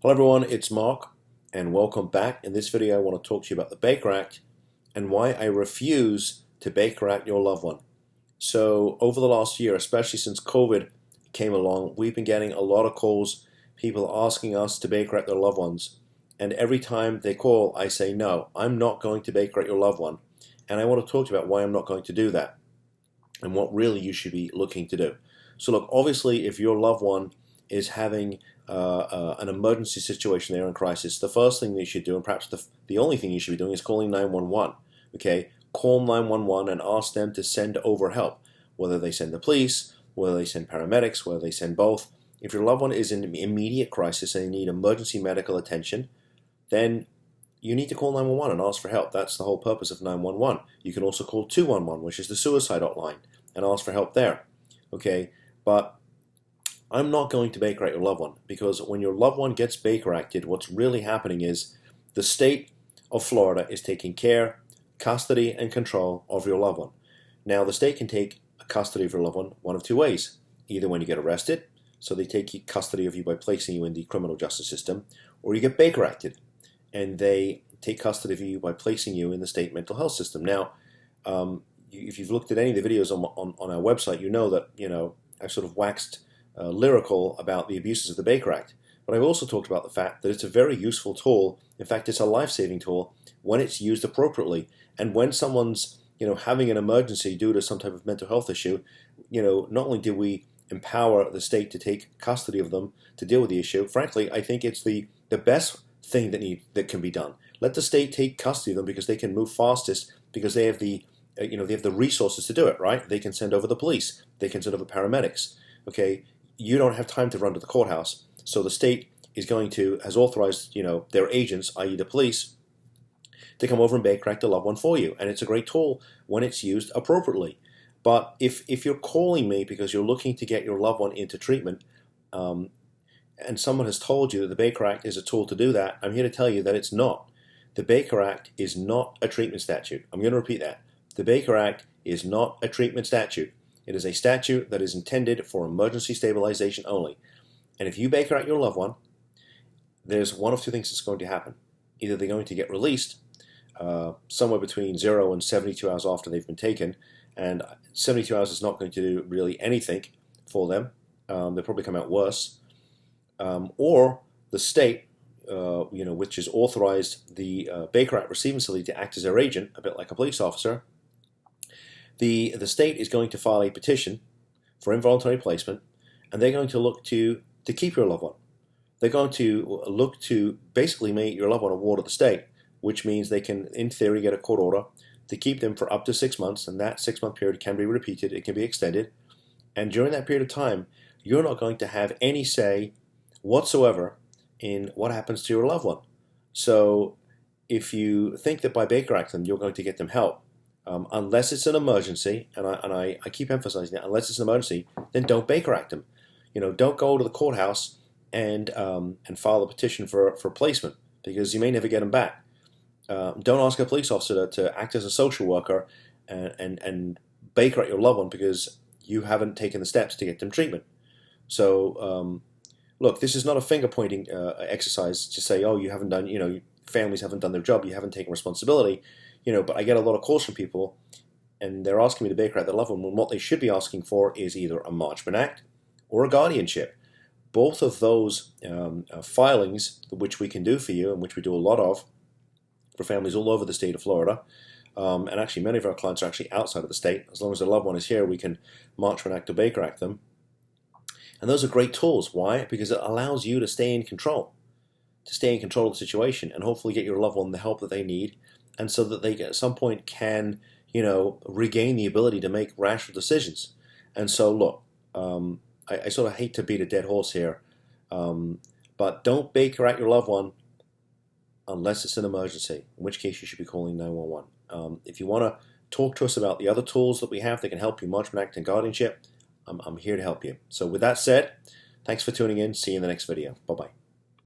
Hello everyone, it's Mark and welcome back. In this video I want to talk to you about the Baker Act and why I refuse to Baker Act your loved one. So over the last year, especially since COVID came along, we've been getting a lot of calls, people asking us to Baker Act their loved ones. And every time they call, I say, no, I'm not going to Baker Act your loved one. And I want to talk to you about why I'm not going to do that and what really you should be looking to do. So look, obviously if your loved one is having an emergency situation, they're in crisis, the first thing they should do, and perhaps the only thing you should be doing, is calling 911. Okay, call 911 and ask them to send over help, whether they send the police, whether they send paramedics, whether they send both. If your loved one is in immediate crisis and they need emergency medical attention, then you need to call 911 and ask for help. That's the whole purpose of 911. You can also call 211, which is the suicide hotline, and ask for help there. Okay, but I'm not going to Baker Act your loved one, because when your loved one gets Baker Acted, what's really happening is the state of Florida is taking care, custody, and control of your loved one. Now, the state can take custody of your loved one of two ways. Either when you get arrested, so they take custody of you by placing you in the criminal justice system, or you get Baker Acted, and they take custody of you by placing you in the state mental health system. Now, if you've looked at any of the videos on our website, you know that I've sort of waxed lyrical about the abuses of the Baker Act, but I've also talked about the fact that it's a very useful tool. In fact, it's a life-saving tool when it's used appropriately. And when someone's having an emergency due to some type of mental health issue, not only do we empower the state to take custody of them to deal with the issue, frankly, I think it's the best thing that can be done. Let the state take custody of them, because they can move fastest, because they have the they have the resources to do it, right? They can send over the police, they can send over paramedics. Okay, you don't have time to run to the courthouse, so the state has authorized their agents, i.e. the police, to come over and Baker Act the loved one for you. And it's a great tool when it's used appropriately. But if you're calling me because you're looking to get your loved one into treatment, and someone has told you that the Baker Act is a tool to do that, I'm here to tell you that it's not. The Baker Act is not a treatment statute. I'm going to repeat that. The Baker Act is not a treatment statute. It is a statute that is intended for emergency stabilization only. And if you Baker Act your loved one, there's one of two things that's going to happen. Either they're going to get released somewhere between 0 and 72 hours after they've been taken, and 72 hours is not going to do really anything for them. They'll probably come out worse. Or the state, which has authorized the Baker Act receiving facility to act as their agent, a bit like a police officer, the state is going to file a petition for involuntary placement, and they're going to look to keep your loved one. They're going to look to basically make your loved one a ward of the state, which means they can, in theory, get a court order to keep them for up to 6 months, and that 6-month period can be repeated, it can be extended, and during that period of time, you're not going to have any say whatsoever in what happens to your loved one. So if you think that by Baker Act them, you're going to get them help, unless it's an emergency, and I keep emphasizing that, unless it's an emergency, then don't Baker Act them. Don't go to the courthouse and file a petition for placement, because you may never get them back. Don't ask a police officer to act as a social worker and Baker Act your loved one because you haven't taken the steps to get them treatment. So look, this is not a finger-pointing exercise to say, oh, you haven't done, families haven't done their job, you haven't taken responsibility. But I get a lot of calls from people, and they're asking me to Baker Act their loved one, when what they should be asking for is either a Marchman Act or a guardianship. Both of those filings, which we can do for you, and which we do a lot of for families all over the state of Florida, and actually many of our clients are actually outside of the state. As long as their loved one is here, we can Marchman Act or Baker Act them. And those are great tools. Why? Because it allows you to stay in control of the situation, and hopefully get your loved one the help that they need, and so that they at some point can, regain the ability to make rational decisions. And so, look, I sort of hate to beat a dead horse here, but don't Baker Act your loved one unless it's an emergency, in which case you should be calling 911. If you want to talk to us about the other tools that we have that can help you, Marchman Act and guardianship, I'm here to help you. So with that said, thanks for tuning in. See you in the next video. Bye-bye.